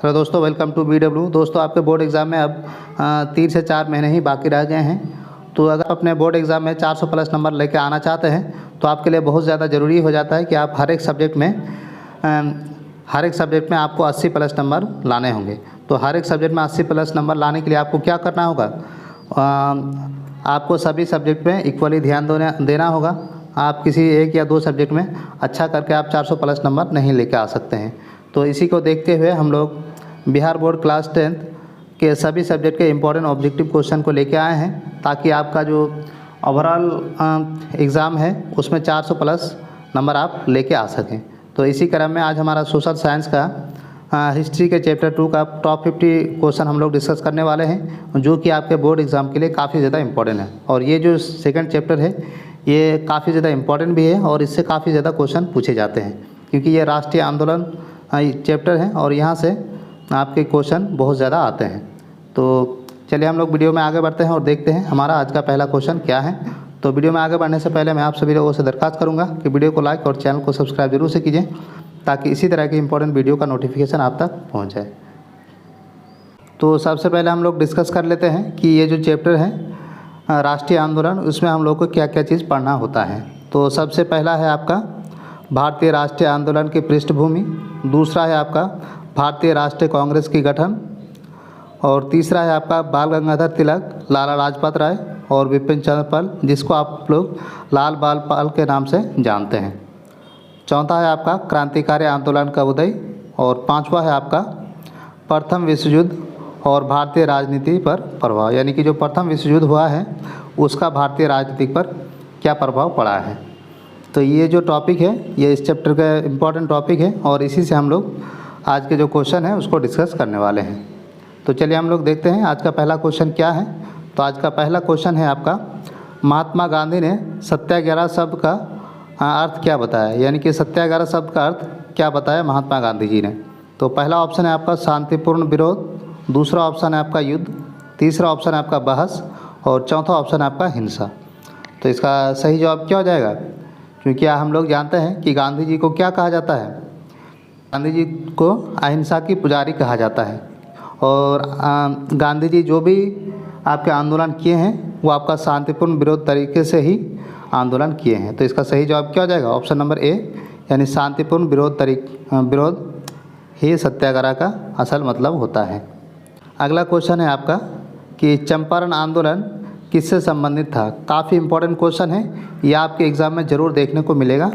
Hello दोस्तों, welcome to BW। दोस्तों, आपके बोर्ड एग्ज़ाम में अब 3 से 4 महीने ही बाकी रह गए हैं। तो अगर अपने बोर्ड एग्ज़ाम में 400 प्लस नंबर लेके आना चाहते हैं तो आपके लिए बहुत ज़्यादा ज़रूरी हो जाता है कि आप हर एक सब्जेक्ट में आपको 80 प्लस नंबर लाने होंगे। तो हर एक सब्जेक्ट में 80 प्लस नंबर लाने के लिए आपको क्या करना होगा? आपको सभी सब्जेक्ट में इक्वली ध्यान देना होगा। आप किसी एक या दो सब्जेक्ट में अच्छा करके आप 400 प्लस नंबर नहीं लेके आ सकते हैं। तो इसी को देखते हुए हम लोग बिहार बोर्ड क्लास 10th के सभी सब्जेक्ट के इम्पोर्टेंट ऑब्जेक्टिव क्वेश्चन को लेके आए हैं, ताकि आपका जो ओवरऑल एग्ज़ाम है उसमें 400 प्लस नंबर आप लेके आ सकें। तो इसी क्रम में आज हमारा सोशल साइंस का हिस्ट्री के चैप्टर 2 का टॉप 50 क्वेश्चन हम लोग डिस्कस करने वाले हैं, जो कि आपके बोर्ड एग्ज़ाम के लिए काफ़ी ज़्यादा इम्पोर्टेंट है। और ये जो सेकंड चैप्टर है ये काफ़ी ज़्यादा इम्पोर्टेंट भी है और इससे काफ़ी ज़्यादा क्वेश्चन पूछे जाते हैं, क्योंकि ये राष्ट्रीय आंदोलन चैप्टर है और यहाँ से आपके क्वेश्चन बहुत ज़्यादा आते हैं। तो चलिए हम लोग वीडियो में आगे बढ़ते हैं और देखते हैं हमारा आज का पहला क्वेश्चन क्या है। तो वीडियो में आगे बढ़ने से पहले मैं आप सभी लोगों से दरख्वास्त करूंगा कि वीडियो को लाइक और चैनल को सब्सक्राइब जरूर से कीजिए, ताकि इसी तरह की इंपॉर्टेंट वीडियो का नोटिफिकेशन आप तक पहुँच जाए। तो सबसे पहले हम लोग डिस्कस कर लेते हैं कि ये जो चैप्टर है राष्ट्रीय आंदोलन, उसमें हम लोग को क्या क्या चीज़ पढ़ना होता है। तो सबसे पहला है आपका भारतीय राष्ट्रीय आंदोलन की पृष्ठभूमि, दूसरा है आपका भारतीय राष्ट्रीय कांग्रेस की गठन, और तीसरा है आपका बाल गंगाधर तिलक, लाला लाजपत राय और विपिन चंद्र पाल, जिसको आप लोग लाल बाल पाल के नाम से जानते हैं। चौथा है आपका क्रांतिकारी आंदोलन का उदय, और पांचवा है आपका प्रथम विश्व युद्ध और भारतीय राजनीति पर प्रभाव, यानी कि जो प्रथम विश्व युद्ध हुआ है उसका भारतीय राजनीति पर क्या प्रभाव पड़ा है। तो ये जो टॉपिक है ये इस चैप्टर का इम्पॉर्टेंट टॉपिक है और इसी से हम लोग आज के जो क्वेश्चन है उसको डिस्कस करने वाले हैं। तो चलिए हम लोग देखते हैं आज का पहला क्वेश्चन क्या है। तो आज का पहला क्वेश्चन है आपका, महात्मा गांधी ने सत्याग्रह शब्द का अर्थ क्या बताया, यानी कि सत्याग्रह शब्द का अर्थ क्या बताया महात्मा गांधी जी ने। तो पहला ऑप्शन है आपका शांतिपूर्ण विरोध, दूसरा ऑप्शन है आपका युद्ध, तीसरा ऑप्शन है आपका बहस और चौथा ऑप्शन है आपका हिंसा। तो इसका सही जवाब क्या हो जाएगा? क्योंकि हम लोग जानते हैं कि गांधी जी को क्या कहा जाता है, गांधी जी को अहिंसा की पुजारी कहा जाता है। और गांधी जी जो भी आपके आंदोलन किए हैं वो आपका शांतिपूर्ण विरोध तरीके से ही आंदोलन किए हैं। तो इसका सही जवाब क्या हो जाएगा? ऑप्शन नंबर ए, यानी शांतिपूर्ण विरोध ही सत्याग्रह का असल मतलब होता है। अगला क्वेश्चन है आपका कि चंपारण आंदोलन किससे संबंधित था। काफ़ी इंपॉर्टेंट क्वेश्चन है, यह आपके एग्ज़ाम में ज़रूर देखने को मिलेगा,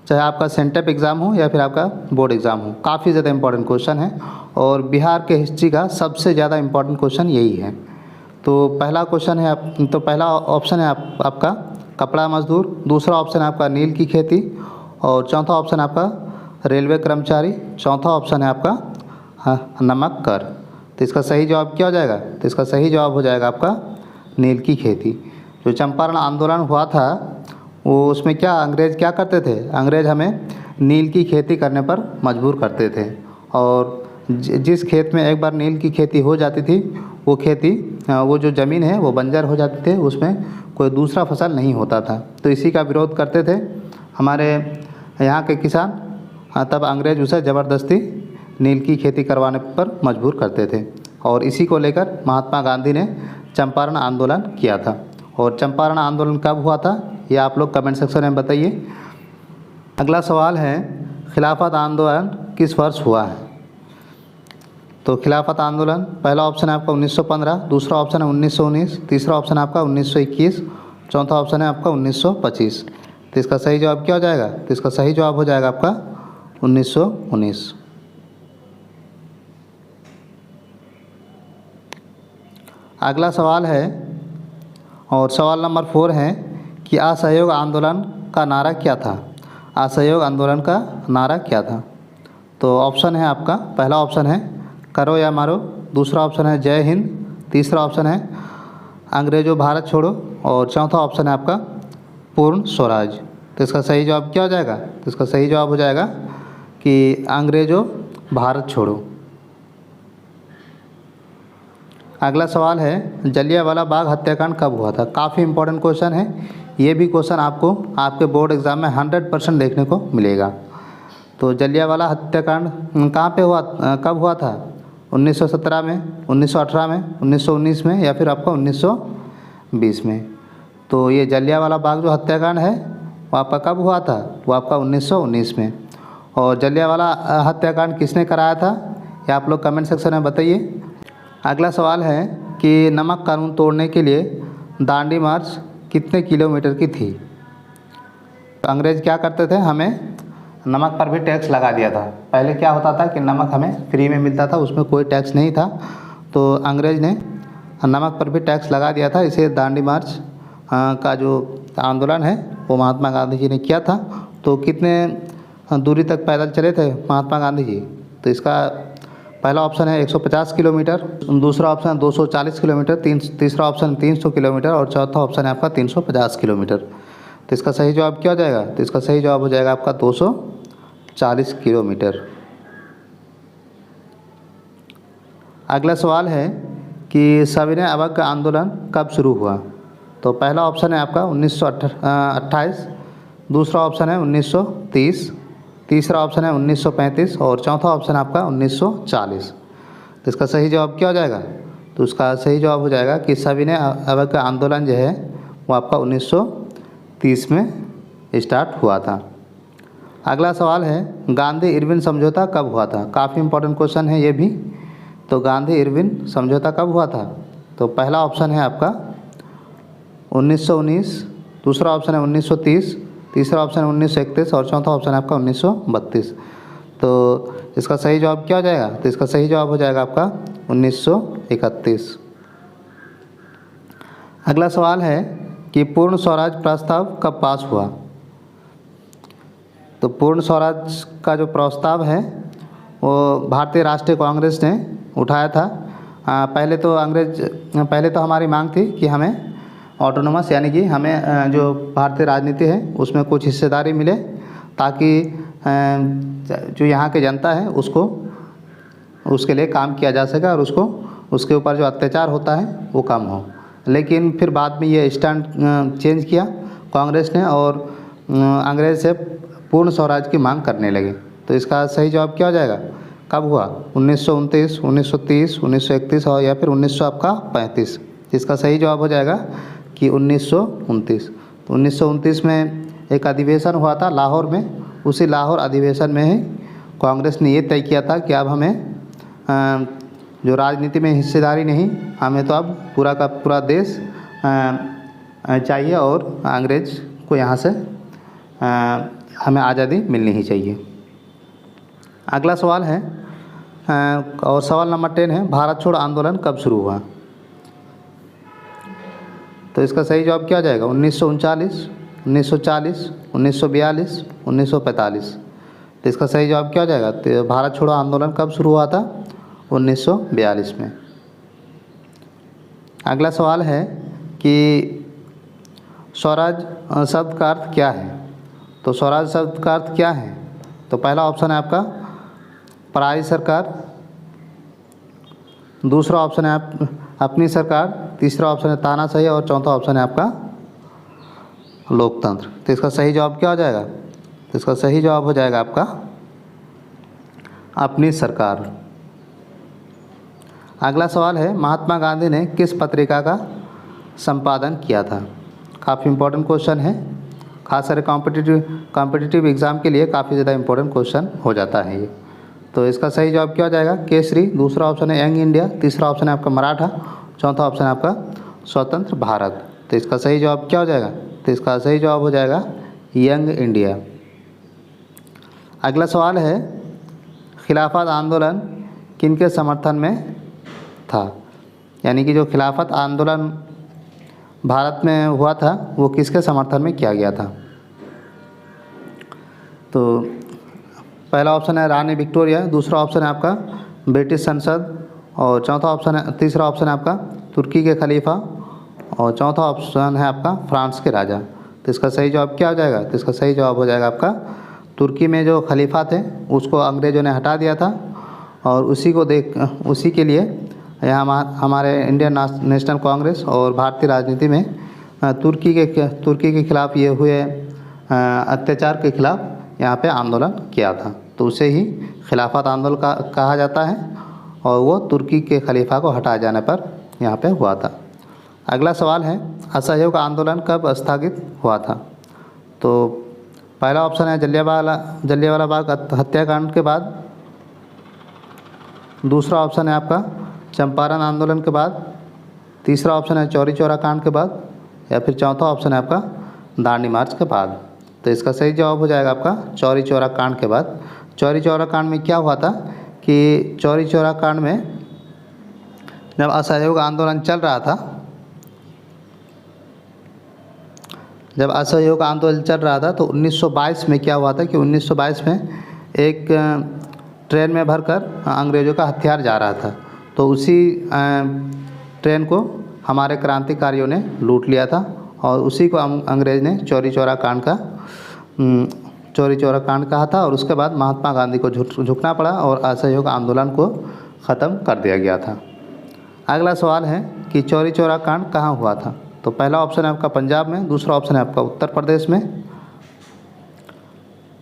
चाहे आपका सेंटेप एग्ज़ाम हो या फिर आपका बोर्ड एग्ज़ाम हो। काफ़ी ज़्यादा इंपॉर्टेंट क्वेश्चन है और बिहार के हिस्ट्री का सबसे ज़्यादा इंपॉर्टेंट क्वेश्चन यही है। तो पहला क्वेश्चन है पहला ऑप्शन है आपका कपड़ा मजदूर, दूसरा ऑप्शन है आपका नील की खेती और चौथा ऑप्शन है आपका रेलवे कर्मचारी, चौथा ऑप्शन है आपका नमक कर। तो इसका सही जवाब क्या हो जाएगा? तो इसका सही जवाब हो जाएगा आपका नील की खेती। जो चंपारण आंदोलन हुआ था वो उसमें क्या अंग्रेज़ क्या करते थे, अंग्रेज़ हमें नील की खेती करने पर मजबूर करते थे। और जिस खेत में एक बार नील की खेती हो जाती थी वो जो ज़मीन है वो बंजर हो जाती थी, उसमें कोई दूसरा फसल नहीं होता था। तो इसी का विरोध करते थे हमारे यहाँ के किसान। तब अंग्रेज़ उसे ज़बरदस्ती नील की खेती करवाने पर मजबूर करते थे और इसी को लेकर महात्मा गांधी ने चंपारण आंदोलन किया था। और चंपारण आंदोलन कब हुआ था ये आप लोग कमेंट सेक्शन में बताइए। अगला सवाल है, खिलाफत आंदोलन किस वर्ष हुआ है। तो खिलाफत आंदोलन पहला ऑप्शन है आपका 1915, दूसरा ऑप्शन है 1919, तीसरा ऑप्शन है आपका 1921, चौथा ऑप्शन है आपका 1925। तो इसका सही जवाब क्या हो जाएगा? तो इसका सही जवाब हो जाएगा आपका 1919। अगला सवाल है और सवाल नंबर 4 है कि असहयोग आंदोलन का नारा क्या था। असहयोग आंदोलन का नारा क्या था? तो ऑप्शन है आपका, पहला ऑप्शन है करो या मारो, दूसरा ऑप्शन है जय हिंद, तीसरा ऑप्शन है अंग्रेजों भारत छोड़ो और चौथा ऑप्शन है आपका पूर्ण स्वराज। तो इसका सही जवाब क्या हो जाएगा? तो इसका सही जवाब हो जाएगा कि अंग्रेजों भारत छोड़ो। अगला सवाल है, जलियांवाला बाग हत्याकांड कब हुआ था। काफ़ी इंपॉर्टेंट क्वेश्चन है, ये भी क्वेश्चन आपको आपके बोर्ड एग्ज़ाम में 100% देखने को मिलेगा। तो जलियांवाला हत्याकांड कहाँ पे हुआ, कब हुआ था? 1917 में, 1918 में, 1919 में, या फिर आपका 1920 में। तो ये जलियांवाला बाग जो हत्याकांड है वो आपका कब हुआ था? वो आपका 1919 में। और जलियांवाला हत्याकांड किसने कराया था, ये आप लोग कमेंट सेक्शन में बताइए। अगला सवाल है कि नमक कानून तोड़ने के लिए दांडी मार्च कितने किलोमीटर की थी? अंग्रेज़ क्या करते थे, हमें नमक पर भी टैक्स लगा दिया था। पहले क्या होता था कि नमक हमें फ्री में मिलता था, उसमें कोई टैक्स नहीं था। तो अंग्रेज़ ने नमक पर भी टैक्स लगा दिया था। इसे दांडी मार्च का जो आंदोलन है वो महात्मा गांधी जी ने किया था। तो कितने दूरी तक पैदल चले थे महात्मा गांधी जी? तो इसका पहला ऑप्शन है 150 किलोमीटर, दूसरा ऑप्शन 240 किलोमीटर, तीसरा ऑप्शन 300 किलोमीटर और चौथा ऑप्शन है आपका 350 किलोमीटर। तो इसका सही जवाब क्या हो जाएगा? तो इसका सही जवाब हो जाएगा आपका 240 किलोमीटर। अगला सवाल है कि सविनय अवज्ञा आंदोलन कब शुरू हुआ? तो पहला ऑप्शन है आपका 1928, दूसरा ऑप्शन है 1930, तीसरा ऑप्शन है 1935 और चौथा ऑप्शन आपका 1940। तो इसका सही जवाब क्या हो जाएगा? तो उसका सही जवाब हो जाएगा कि सविनय अवज्ञा आंदोलन जो है वो आपका 1930 में स्टार्ट हुआ था। अगला सवाल है गांधी इरविन समझौता कब हुआ था? काफ़ी इंपॉर्टेंट क्वेश्चन है ये भी। तो गांधी इरविन समझौता कब हुआ था? तो पहला ऑप्शन है आपका 1919, दूसरा ऑप्शन है 1930, तीसरा ऑप्शन है 1931 और चौथा ऑप्शन है आपका 1932। तो इसका सही जवाब क्या हो जाएगा? तो इसका सही जवाब हो जाएगा आपका 1931। अगला सवाल है कि पूर्ण स्वराज प्रस्ताव कब पास हुआ? तो पूर्ण स्वराज का जो प्रस्ताव है वो भारतीय राष्ट्रीय कांग्रेस ने उठाया था। पहले तो हमारी मांग थी कि हमें ऑटोनोमस यानी कि हमें जो भारतीय राजनीति है उसमें कुछ हिस्सेदारी मिले, ताकि जो यहाँ की जनता है उसके लिए काम किया जा सके और उसके ऊपर जो अत्याचार होता है वो कम हो। लेकिन फिर बाद में ये स्टैंड चेंज किया कांग्रेस ने और अंग्रेज़ से पूर्ण स्वराज की मांग करने लगे। तो इसका सही जवाब क्या हो जाएगा? कब हुआ? 1929, 1930, 1931 और या फिर 1935। इसका सही जवाब हो जाएगा कि 1929। तो 1929 में एक अधिवेशन हुआ था लाहौर में। उसी लाहौर अधिवेशन में ही कांग्रेस ने ये तय किया था कि अब हमें जो राजनीति में हिस्सेदारी नहीं, हमें तो अब पूरा का पूरा देश चाहिए और अंग्रेज़ को यहाँ से हमें आज़ादी मिलनी ही चाहिए। अगला सवाल है और सवाल नंबर 10 है भारत छोड़ो आंदोलन कब शुरू हुआ? तो इसका सही जवाब क्या हो जाएगा? 1939, 1940, 1942, 1945। तो इसका सही जवाब क्या हो जाएगा? तो भारत छोड़ो आंदोलन कब शुरू हुआ था? 1942 में। अगला सवाल है कि स्वराज शब्द का अर्थ क्या है? तो स्वराज शब्द का अर्थ क्या है? तो पहला ऑप्शन है आपका पराई सरकार, दूसरा ऑप्शन है अपनी सरकार, तीसरा ऑप्शन है तानाशाही और चौथा ऑप्शन है आपका लोकतंत्र। तो इसका सही जवाब क्या हो जाएगा? तो इसका सही जवाब हो जाएगा आपका अपनी सरकार। अगला सवाल है महात्मा गांधी ने किस पत्रिका का संपादन किया था? काफ़ी इंपॉर्टेंट क्वेश्चन है, खास सारे कॉम्पिटिटिव एग्ज़ाम के लिए काफ़ी ज़्यादा इंपॉर्टेंट क्वेश्चन हो जाता है ये। तो इसका सही जवाब क्या हो जाएगा? केसरी, दूसरा ऑप्शन है यंग इंडिया, तीसरा ऑप्शन है आपका मराठा, चौथा ऑप्शन है आपका स्वतंत्र भारत। तो इसका सही जवाब क्या हो जाएगा? तो इसका सही जवाब हो जाएगा यंग इंडिया। अगला सवाल है खिलाफत आंदोलन किनके समर्थन में था? यानी कि जो खिलाफत आंदोलन भारत में हुआ था वो किसके समर्थन में किया गया था? तो पहला ऑप्शन है रानी विक्टोरिया, दूसरा ऑप्शन है आपका ब्रिटिश संसद और तीसरा ऑप्शन है आपका तुर्की के खलीफा और चौथा ऑप्शन है आपका फ्रांस के राजा। तो इसका सही जवाब क्या हो जाएगा? तो इसका सही जवाब हो जाएगा आपका तुर्की में जो खलीफा थे उसको अंग्रेज़ों ने हटा दिया था और उसी के लिए यहाँ हमारे इंडियन नेशनल कांग्रेस और भारतीय राजनीति में तुर्की के खिलाफ़ ये हुए अत्याचार के खिलाफ़ यहाँ पे आंदोलन किया था। तो उसे ही खिलाफत आंदोलन कहा जाता है और वो तुर्की के खलीफा को हटाए जाने पर यहाँ पे हुआ था। अगला सवाल है, असहयोग आंदोलन कब स्थगित हुआ था? तो पहला ऑप्शन है जलियांवाला बाग हत्याकांड के बाद, दूसरा ऑप्शन है आपका चंपारण आंदोलन के बाद, तीसरा ऑप्शन है चौरी चौरा कांड के बाद, या फिर चौथा ऑप्शन है आपका दांडी मार्च के बाद। तो इसका सही जवाब हो जाएगा आपका चौरी चौरा कांड के बाद। चौरी चौरा कांड में क्या हुआ था कि चौरी चौरा कांड में जब असहयोग आंदोलन चल रहा था, तो 1922 में क्या हुआ था कि 1922 में एक ट्रेन में भरकर अंग्रेज़ों का हथियार जा रहा था। तो उसी ट्रेन को हमारे क्रांतिकारियों ने लूट लिया था और उसी को अंग्रेज़ ने चौरी चौरा कांड कहा था। और उसके बाद महात्मा गांधी को झुकना पड़ा और असहयोग आंदोलन को ख़त्म कर दिया गया था। अगला सवाल है कि चौरी चौरा कांड कहाँ हुआ था? तो पहला ऑप्शन है आपका पंजाब में, दूसरा ऑप्शन है आपका उत्तर प्रदेश में,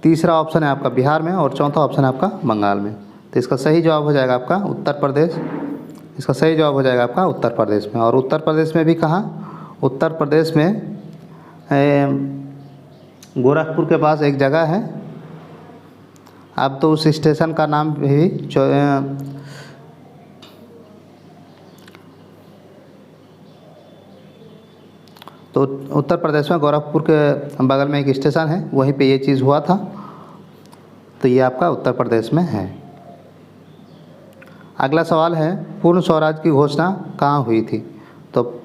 तीसरा ऑप्शन है आपका बिहार में और चौथा ऑप्शन है आपका बंगाल में। तो इसका सही जवाब हो जाएगा आपका उत्तर प्रदेश। इसका सही जवाब हो जाएगा आपका उत्तर प्रदेश में। और उत्तर प्रदेश में भी कहाँ? उत्तर प्रदेश में गोरखपुर के पास एक जगह है, अब तो उस स्टेशन का नाम भी तो उत्तर प्रदेश में गोरखपुर के बगल में एक स्टेशन है, वहीं पे ये चीज़ हुआ था। तो ये आपका उत्तर प्रदेश में है। अगला सवाल है, पूर्ण स्वराज की घोषणा कहाँ हुई थी? तो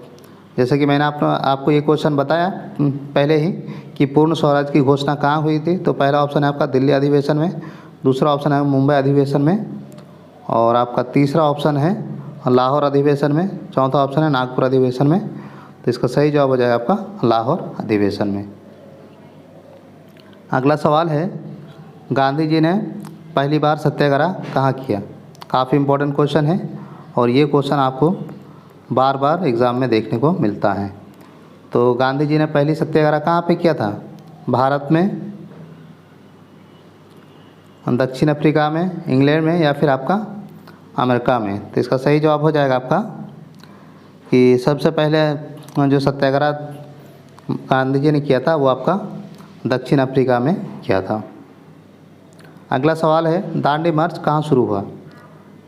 जैसे कि मैंने आपको ये क्वेश्चन बताया पहले ही कि पूर्ण स्वराज की घोषणा कहाँ हुई थी। तो पहला ऑप्शन है आपका दिल्ली अधिवेशन में, दूसरा ऑप्शन है मुंबई अधिवेशन में, और आपका तीसरा ऑप्शन है लाहौर अधिवेशन में, चौथा ऑप्शन है नागपुर अधिवेशन में। तो इसका सही जवाब हो जाएगा आपका लाहौर अधिवेशन में। अगला सवाल है, गांधी जी ने पहली बार सत्याग्रह कहाँ किया? काफ़ी इम्पोर्टेंट क्वेश्चन है और ये क्वेश्चन आपको बार बार एग्ज़ाम में देखने को मिलता है। तो गांधी जी ने पहली सत्याग्रह कहाँ पे किया था? भारत में, दक्षिण अफ्रीका में, इंग्लैंड में, या फिर आपका अमेरिका में। तो इसका सही जवाब हो जाएगा आपका कि सबसे पहले जो सत्याग्रह गांधी जी ने किया था वो आपका दक्षिण अफ्रीका में किया था। अगला सवाल है, दांडी मार्च कहाँ शुरू हुआ?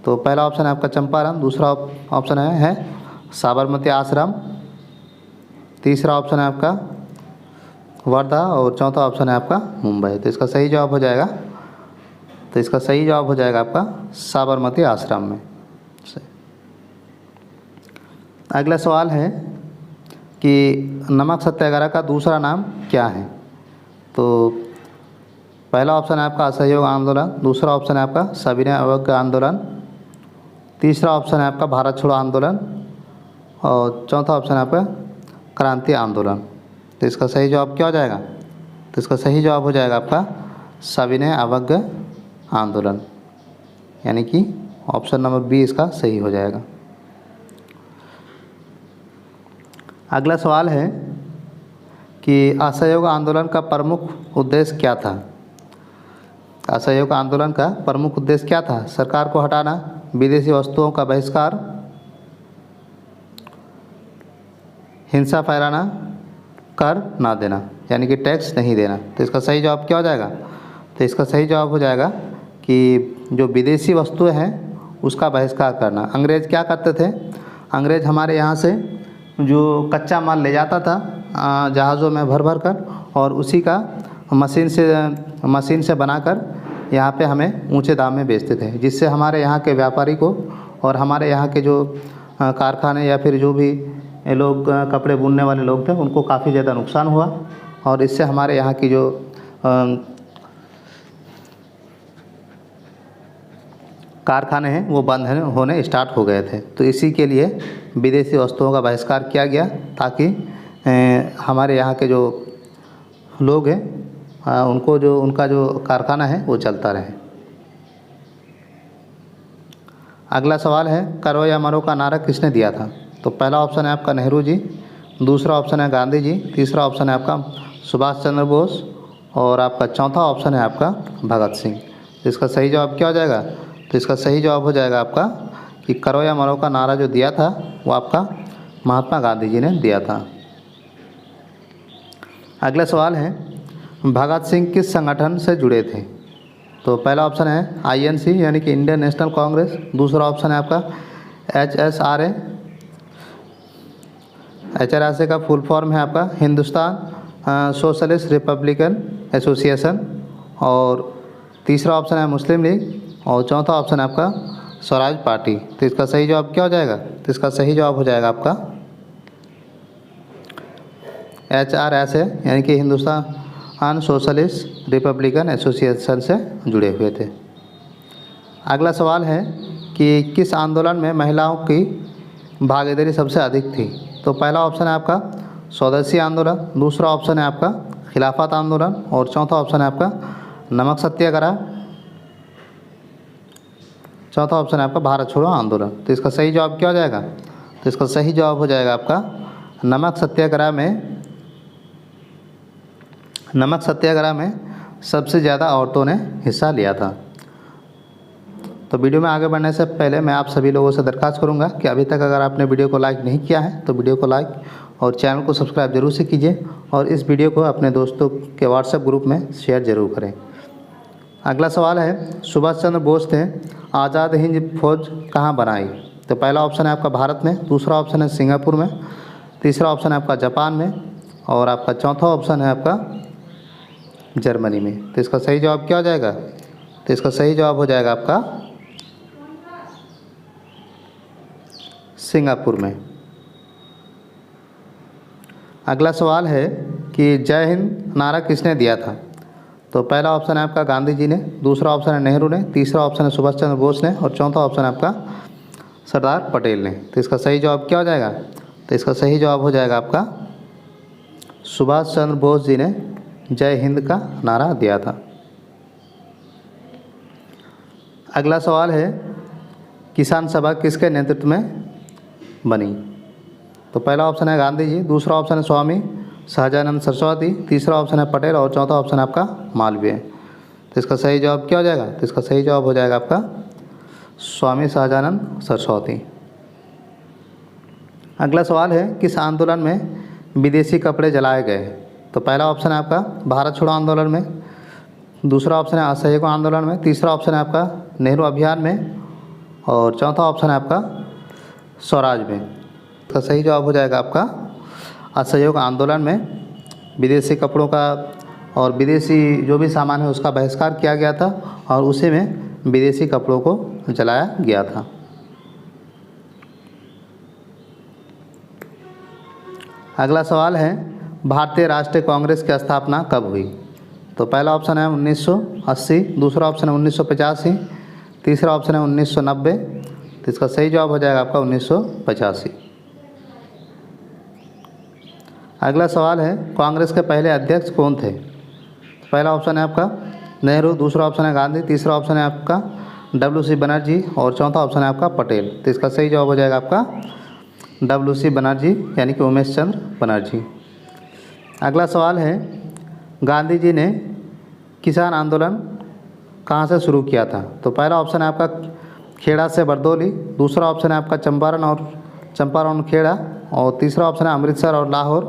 तो पहला ऑप्शन है आपका चंपारण, दूसरा ऑप्शन है साबरमती आश्रम, तीसरा ऑप्शन है आपका वर्धा और चौथा ऑप्शन है आपका मुंबई। तो इसका सही जवाब हो जाएगा आपका साबरमती आश्रम में। अगला सवाल है कि नमक सत्याग्रह का दूसरा नाम क्या है? तो पहला ऑप्शन है आपका असहयोग आंदोलन, दूसरा ऑप्शन है आपका सविनय अवज्ञा आंदोलन, तीसरा ऑप्शन है आपका भारत छोड़ो आंदोलन और चौथा ऑप्शन है आपका क्रांति आंदोलन। तो इसका सही जवाब क्या हो जाएगा? तो इसका सही जवाब हो जाएगा आपका सविनय अवज्ञा आंदोलन, यानी कि ऑप्शन नंबर बी इसका सही हो जाएगा। अगला सवाल है कि असहयोग आंदोलन का प्रमुख उद्देश्य क्या था? असहयोग आंदोलन का प्रमुख उद्देश्य क्या था? सरकार को हटाना, विदेशी वस्तुओं का बहिष्कार, हिंसा फैलाना, कर ना देना, यानी कि टैक्स नहीं देना। तो इसका सही जवाब क्या हो जाएगा? तो इसका सही जवाब हो जाएगा कि जो विदेशी वस्तुएं हैं उसका बहिष्कार करना। अंग्रेज़ क्या करते थे? अंग्रेज़ हमारे यहाँ से जो कच्चा माल ले जाता था जहाज़ों में भर भर कर और उसी का मशीन से बनाकर यहाँ पे हमें ऊंचे दाम में बेचते थे, जिससे हमारे यहाँ के व्यापारी को और हमारे यहाँ के जो कारखाने या फिर जो भी लोग कपड़े बुनने वाले लोग थे उनको काफ़ी ज़्यादा नुकसान हुआ और इससे हमारे यहाँ की जो कारखाने हैं वो बंद होने स्टार्ट हो गए थे। तो इसी के लिए विदेशी वस्तुओं का बहिष्कार किया गया ताकि हमारे यहाँ के जो लोग हैं उनका जो कारखाना है वो चलता रहे। अगला सवाल है, करो या मरो का नारा किसने दिया था? तो पहला ऑप्शन है आपका नेहरू जी, दूसरा ऑप्शन है गांधी जी, तीसरा ऑप्शन है आपका सुभाष चंद्र बोस और आपका चौथा ऑप्शन है आपका भगत सिंह। तो इसका सही जवाब क्या हो जाएगा? तो इसका सही जवाब हो जाएगा आपका कि करो या मरो का नारा जो दिया था वो आपका महात्मा गांधी जी ने दिया था। अगला सवाल है, भगत सिंह किस संगठन से जुड़े थे? तो पहला ऑप्शन है INC यानी कि इंडियन नेशनल कांग्रेस, दूसरा ऑप्शन है आपका HSRA, HRSA का फुल फॉर्म है आपका हिंदुस्तान सोशलिस्ट रिपब्लिकन एसोसिएशन, और तीसरा ऑप्शन है मुस्लिम लीग, और चौथा ऑप्शन है आपका स्वराज पार्टी। तो इसका सही जवाब क्या हो जाएगा? तो इसका सही जवाब हो जाएगा आपका HRSA यानी कि हिंदुस्तान सोशलिस्ट रिपब्लिकन एसोसिएशन से जुड़े हुए थे। अगला सवाल है कि किस आंदोलन में महिलाओं की भागीदारी सबसे अधिक थी? तो पहला ऑप्शन है आपका स्वदेशी आंदोलन, दूसरा ऑप्शन है आपका खिलाफत आंदोलन, और चौथा ऑप्शन है आपका नमक सत्याग्रह, चौथा ऑप्शन है आपका भारत छोड़ो आंदोलन। तो इसका सही जवाब क्या हो जाएगा? तो इसका सही जवाब हो जाएगा आपका नमक सत्याग्रह में सबसे ज़्यादा औरतों ने हिस्सा लिया था। तो वीडियो में आगे बढ़ने से पहले मैं आप सभी लोगों से दरख्वास्त करूंगा कि अभी तक अगर आपने वीडियो को लाइक नहीं किया है तो वीडियो को लाइक और चैनल को सब्सक्राइब जरूर से कीजिए, और इस वीडियो को अपने दोस्तों के व्हाट्सएप ग्रुप में शेयर जरूर करें। अगला सवाल है, सुभाष चंद्र बोस ने आज़ाद हिंद फौज कहाँ बनाई? तो पहला ऑप्शन है आपका भारत में, दूसरा ऑप्शन है सिंगापुर में, तीसरा ऑप्शन है आपका जापान में, और आपका चौथा ऑप्शन है आपका जर्मनी में। तो इसका सही जवाब क्या हो जाएगा? तो इसका सही जवाब हो जाएगा आपका सिंगापुर में। अगला सवाल है कि जय हिंद नारा किसने दिया था? तो पहला ऑप्शन है आपका गांधी जी ने, दूसरा ऑप्शन है नेहरू ने, तीसरा ऑप्शन है सुभाष चंद्र बोस ने, और चौथा ऑप्शन है आपका सरदार पटेल ने। तो इसका सही जवाब क्या हो जाएगा? तो इसका सही जवाब हो जाएगा आपका सुभाष चंद्र बोस जी ने जय हिंद का नारा दिया था। अगला सवाल है, किसान सभा किसके नेतृत्व में बनी? तो पहला ऑप्शन है गांधी जी, दूसरा ऑप्शन है स्वामी सहजानंद सरस्वती, तीसरा ऑप्शन है पटेल, और चौथा ऑप्शन है आपका मालवीय। तो इसका सही जवाब क्या हो जाएगा? तो इसका सही जवाब हो जाएगा आपका स्वामी सहजानंद सरस्वती। अगला सवाल है, किस आंदोलन में विदेशी कपड़े जलाए गए? तो पहला ऑप्शन है आपका भारत छोड़ो आंदोलन में, दूसरा ऑप्शन है असहयोग आंदोलन में, तीसरा ऑप्शन है आपका नेहरू अभियान में, और चौथा ऑप्शन है आपका स्वराज में। इसका सही जवाब हो जाएगा आपका असहयोग आंदोलन में विदेशी कपड़ों का और विदेशी जो भी सामान है उसका बहिष्कार किया गया था, और उसी में विदेशी कपड़ों को जलाया गया था। अगला सवाल है, भारतीय राष्ट्रीय कांग्रेस की स्थापना कब हुई? तो पहला ऑप्शन है 1980, दूसरा ऑप्शन है 1985, तीसरा ऑप्शन है 1990। तो इसका सही जवाब हो जाएगा आपका 1985। अगला सवाल है, कांग्रेस के पहले अध्यक्ष कौन थे? पहला ऑप्शन है आपका नेहरू, दूसरा ऑप्शन है गांधी, तीसरा ऑप्शन है आपका WC बनर्जी, और चौथा ऑप्शन है आपका पटेल। तो इसका सही जवाब हो जाएगा आपका WC बनर्जी यानी कि उमेश चंद्र बनर्जी। अगला सवाल है, गांधी जी ने किसान आंदोलन कहाँ से शुरू किया था? तो पहला ऑप्शन है आपका खेड़ा से बरदौली, दूसरा ऑप्शन है आपका चंपारण खेड़ा, और तीसरा ऑप्शन है अमृतसर और लाहौर,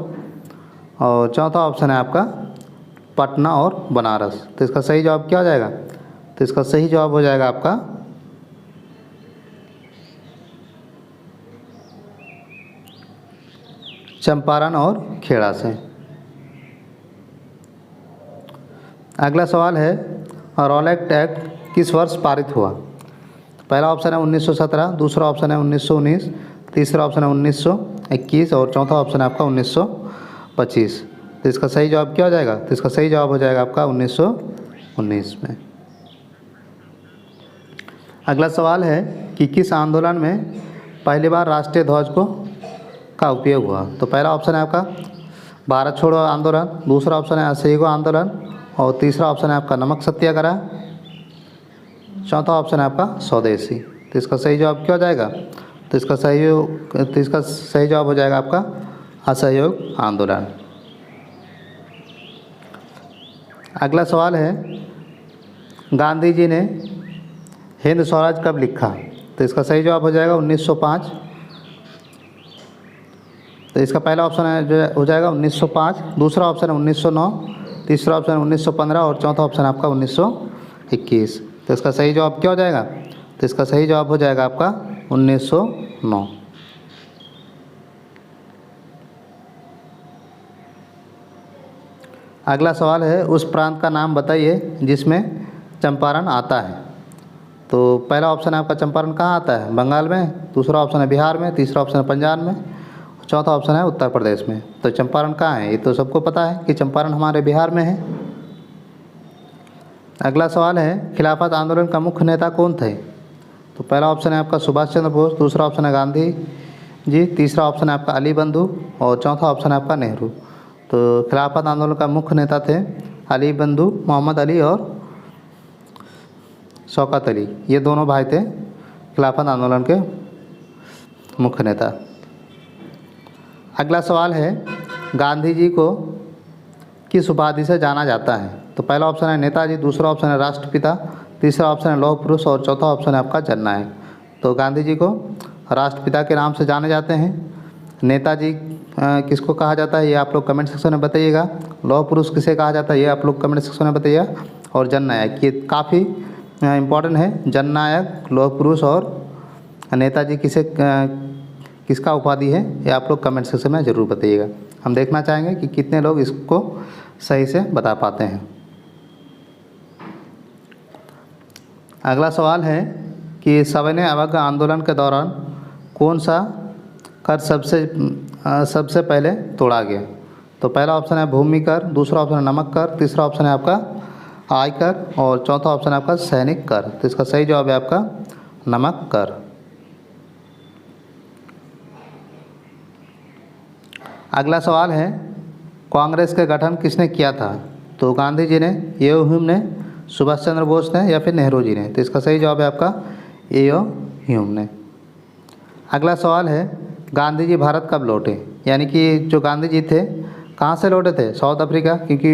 और चौथा ऑप्शन है आपका पटना और बनारस। तो इसका सही जवाब क्या हो जाएगा? तो इसका सही जवाब हो जाएगा आपका चंपारण और खेड़ा से। अगला सवाल है, रॉलेट एक्ट किस वर्ष पारित हुआ? पहला ऑप्शन है 1917, दूसरा ऑप्शन है 1919, तीसरा ऑप्शन है 1921, और चौथा ऑप्शन है आपका 1925। तो इसका सही जवाब क्या हो जाएगा? तो इसका सही जवाब हो जाएगा आपका 1919 में। अगला सवाल है कि किस आंदोलन में पहली बार राष्ट्रीय ध्वज का उपयोग हुआ? तो पहला ऑप्शन है आपका भारत छोड़ो आंदोलन, दूसरा ऑप्शन है असहयोग आंदोलन, और तीसरा ऑप्शन है आपका नमक सत्याग्रह, चौथा ऑप्शन है आपका स्वदेशी। तो इसका सही जवाब क्या हो जाएगा? तो इसका सही जवाब हो जाएगा आपका असहयोग आंदोलन। अगला सवाल है, गांधी जी ने हिंद स्वराज कब लिखा? तो इसका सही जवाब हो जाएगा 1905। तो इसका पहला ऑप्शन है जो हो जाएगा 1905, दूसरा ऑप्शन है 1909, तीसरा ऑप्शन है 1915 और चौथा ऑप्शन आपका 1921। तो इसका सही जवाब क्या हो जाएगा? तो इसका सही जवाब हो जाएगा आपका 1909। अगला सवाल है उस प्रांत का नाम बताइए जिसमें चंपारण आता है। तो पहला ऑप्शन है आपका चंपारण कहाँ आता है? बंगाल में, दूसरा ऑप्शन है बिहार में, तीसरा ऑप्शन है पंजाब में, चौथा ऑप्शन है उत्तर प्रदेश में। तो चंपारण कहाँ है? ये तो सबको पता है कि चंपारण हमारे बिहार में है। अगला सवाल है खिलाफत आंदोलन का मुख्य नेता कौन थे? तो पहला ऑप्शन है आपका सुभाष चंद्र बोस, दूसरा ऑप्शन है गांधी जी, तीसरा ऑप्शन है आपका अली बंधु और चौथा ऑप्शन है आपका नेहरू। तो खिलाफत आंदोलन का मुख्य नेता थे अली बंधु, मोहम्मद अली और शौकत अली। ये दोनों भाई थे खिलाफत आंदोलन के मुख्य नेता। अगला सवाल है गांधी जी को किस उपाधि से जाना जाता है? तो पहला ऑप्शन है नेताजी, दूसरा ऑप्शन है राष्ट्रपिता, तीसरा ऑप्शन है लौह पुरुष और चौथा ऑप्शन है आपका जननायक। तो गांधी जी को राष्ट्रपिता के नाम से जाने जाते हैं। नेताजी किसको कहा जाता है ये आप लोग कमेंट सेक्शन में बताइएगा। लौह पुरुष किसे कहा जाता है ये आप लोग कमेंट सेक्शन में बताइएगा। और जननायक ये काफ़ी इम्पोर्टेंट है। जननायक, लौह पुरुष और नेताजी किसका उपाधि है ये आप लोग कमेंट सेक्शन में ज़रूर बताइएगा। हम देखना चाहेंगे कि कितने लोग इसको सही से बता पाते हैं। अगला सवाल है कि सविनय अवज्ञा आंदोलन के दौरान कौन सा कर सबसे पहले तोड़ा गया? तो पहला ऑप्शन है भूमि कर, दूसरा ऑप्शन है नमक कर, तीसरा ऑप्शन है आपका आयकर और चौथा ऑप्शन है आपका सैनिक कर। तो इसका सही जवाब है आपका नमक कर। अगला सवाल है कांग्रेस का गठन किसने किया था? तो गांधी जी ने, एओ ह्यूम ने, सुभाष चंद्र बोस ने या फिर नेहरू जी ने? तो इसका सही जवाब है आपका एओ ह्यूम ने। अगला सवाल है गांधी जी भारत कब लौटे? यानी कि जो गांधी जी थे कहाँ से लौटे थे? साउथ अफ्रीका, क्योंकि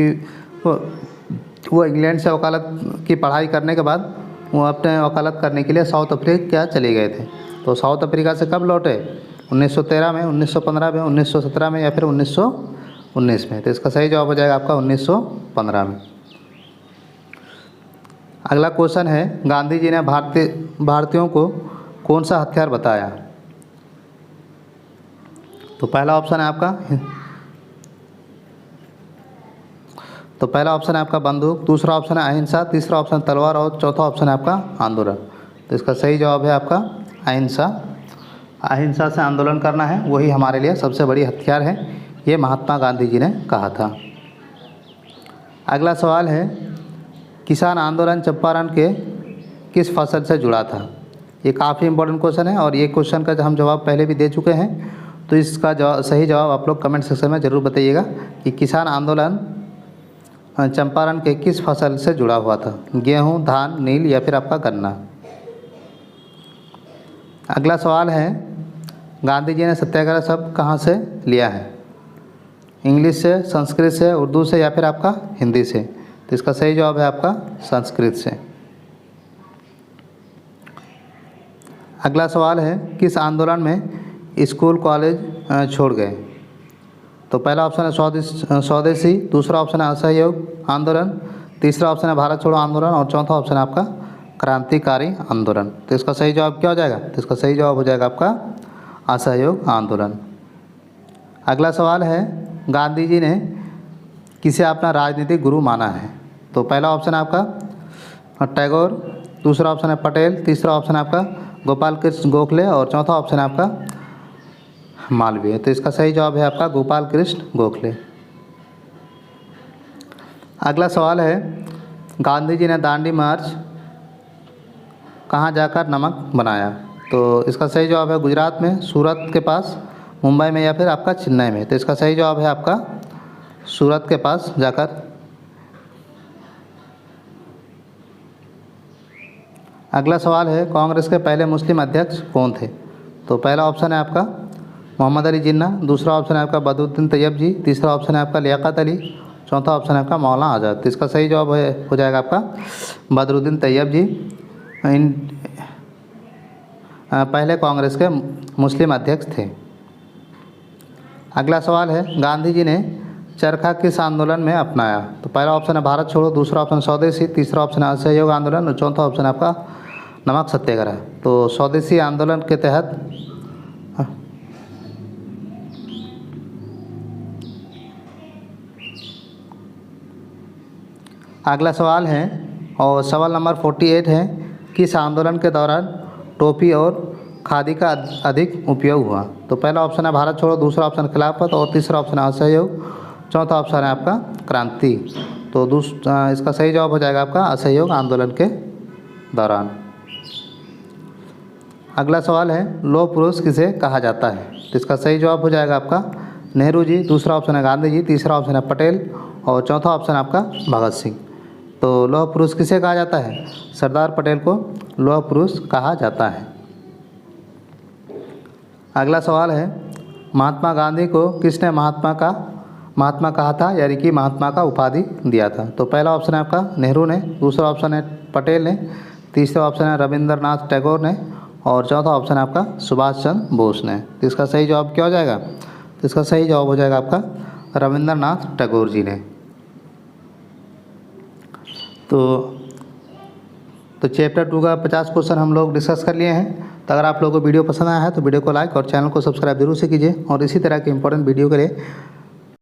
वो इंग्लैंड से वकालत की पढ़ाई करने के बाद वो अपने वकालत करने के लिए साउथ अफ्रीका चले गए थे। तो साउथ अफ्रीका से कब लौटे? 1913 में, 1915 में, 1917 में या फिर 1919 में? तो इसका सही जवाब हो जाएगा आपका 1915 में। अगला क्वेश्चन है गांधी जी ने भारतीयों को कौन सा हथियार बताया? तो पहला ऑप्शन है आपका बंदूक, दूसरा ऑप्शन है अहिंसा, तीसरा ऑप्शन तलवार और चौथा ऑप्शन है आपका आंदोलन। तो इसका सही जवाब है आपका अहिंसा। अहिंसा से आंदोलन करना है वही हमारे लिए सबसे बड़ी हथियार है, ये महात्मा गांधी जी ने कहा था। अगला सवाल है किसान आंदोलन चंपारण के किस फसल से जुड़ा था? ये काफ़ी इंपॉर्टेंट क्वेश्चन है और ये क्वेश्चन का हम जवाब पहले भी दे चुके हैं। तो इसका सही जवाब आप लोग कमेंट सेक्शन में ज़रूर बताइएगा कि किसान आंदोलन चंपारण के किस फसल से जुड़ा हुआ था? गेहूँ, धान, नील या फिर आपका गन्ना? अगला सवाल है गांधी जी ने सत्याग्रह शब्द कहाँ से लिया है? इंग्लिश से, संस्कृत से, उर्दू से या फिर आपका हिंदी से? तो इसका सही जवाब है आपका संस्कृत से। अगला सवाल है किस आंदोलन में स्कूल कॉलेज छोड़ गए? तो पहला ऑप्शन है स्वदेशी, दूसरा ऑप्शन है असहयोग आंदोलन, तीसरा ऑप्शन है भारत छोड़ो आंदोलन और चौथा ऑप्शन है आपका क्रांतिकारी आंदोलन। तो इसका सही जवाब क्या हो जाएगा? तो इसका सही जवाब हो जाएगा आपका असहयोग आंदोलन। अगला सवाल है गांधी जी ने किसे अपना राजनीतिक गुरु माना है? तो पहला ऑप्शन है आपका टैगोर, दूसरा ऑप्शन है पटेल, तीसरा ऑप्शन है आपका गोपाल कृष्ण गोखले और चौथा ऑप्शन है आपका मालवीय। तो इसका सही जवाब है आपका गोपाल कृष्ण गोखले। अगला सवाल है गांधी जी ने दांडी मार्च कहाँ जाकर नमक बनाया? तो इसका सही जवाब है गुजरात में, सूरत के पास, मुंबई में या फिर आपका चेन्नई में? तो इसका सही जवाब है आपका सूरत के पास जाकर। अगला सवाल है कांग्रेस के पहले मुस्लिम अध्यक्ष कौन थे? तो पहला ऑप्शन है आपका मोहम्मद अली जिन्ना, दूसरा ऑप्शन है आपका बदरुद्दीन तैयब जी, तीसरा ऑप्शन है आपका लियाकत अली, चौथा ऑप्शन है आपका मौलाना आज़ाद। तो इसका सही जवाब हो जाएगा आपका बदरुद्दीन तैयब जी। पहले कांग्रेस के मुस्लिम अध्यक्ष थे। अगला सवाल है, गांधी जी ने चरखा किस आंदोलन में अपनाया? तो पहला ऑप्शन है भारत छोड़ो, दूसरा ऑप्शन स्वदेशी, तीसरा ऑप्शन है असहयोग आंदोलन और चौथा ऑप्शन है आपका नमक सत्याग्रह। तो स्वदेशी आंदोलन के तहत अगला सवाल है और सवाल नंबर 48 है, किस आंदोलन के दौरान टोपी और खादी का अधिक उपयोग हुआ? तो पहला ऑप्शन है भारत छोड़ो, दूसरा ऑप्शन खिलाफत और तीसरा ऑप्शन है असहयोग, चौथा ऑप्शन है आपका क्रांति। तो इसका सही जवाब हो जाएगा आपका असहयोग आंदोलन के दौरान। अगला सवाल है, लौह पुरुष किसे कहा जाता है? तो इसका सही जवाब हो जाएगा आपका नेहरू जी, दूसरा ऑप्शन है गांधी जी, तीसरा ऑप्शन है पटेल और चौथा ऑप्शन है आपका भगत सिंह। तो लौह पुरुष किसे कहा जाता है? सरदार पटेल को लौह पुरुष कहा जाता है। अगला सवाल है, महात्मा गांधी को किसने महात्मा कहा था, यानी कि महात्मा का उपाधि दिया था? तो पहला ऑप्शन है आपका नेहरू ने, दूसरा ऑप्शन है पटेल ने, तीसरा ऑप्शन है रविंद्रनाथ टैगोर ने और चौथा ऑप्शन है आपका सुभाष चंद्र बोस ने। तो इसका सही जवाब क्या हो जाएगा? तो इसका सही जवाब हो जाएगा आपका रविंद्रनाथ टैगोर जी ने। तो चैप्टर 2 का 50 क्वेश्चन हम लोग डिस्कस कर लिए हैं। तो अगर आप लोगों को वीडियो पसंद आया है तो वीडियो को लाइक और चैनल को सब्सक्राइब जरूर से कीजिए और इसी तरह के इंपॉर्टेंट वीडियो के लिए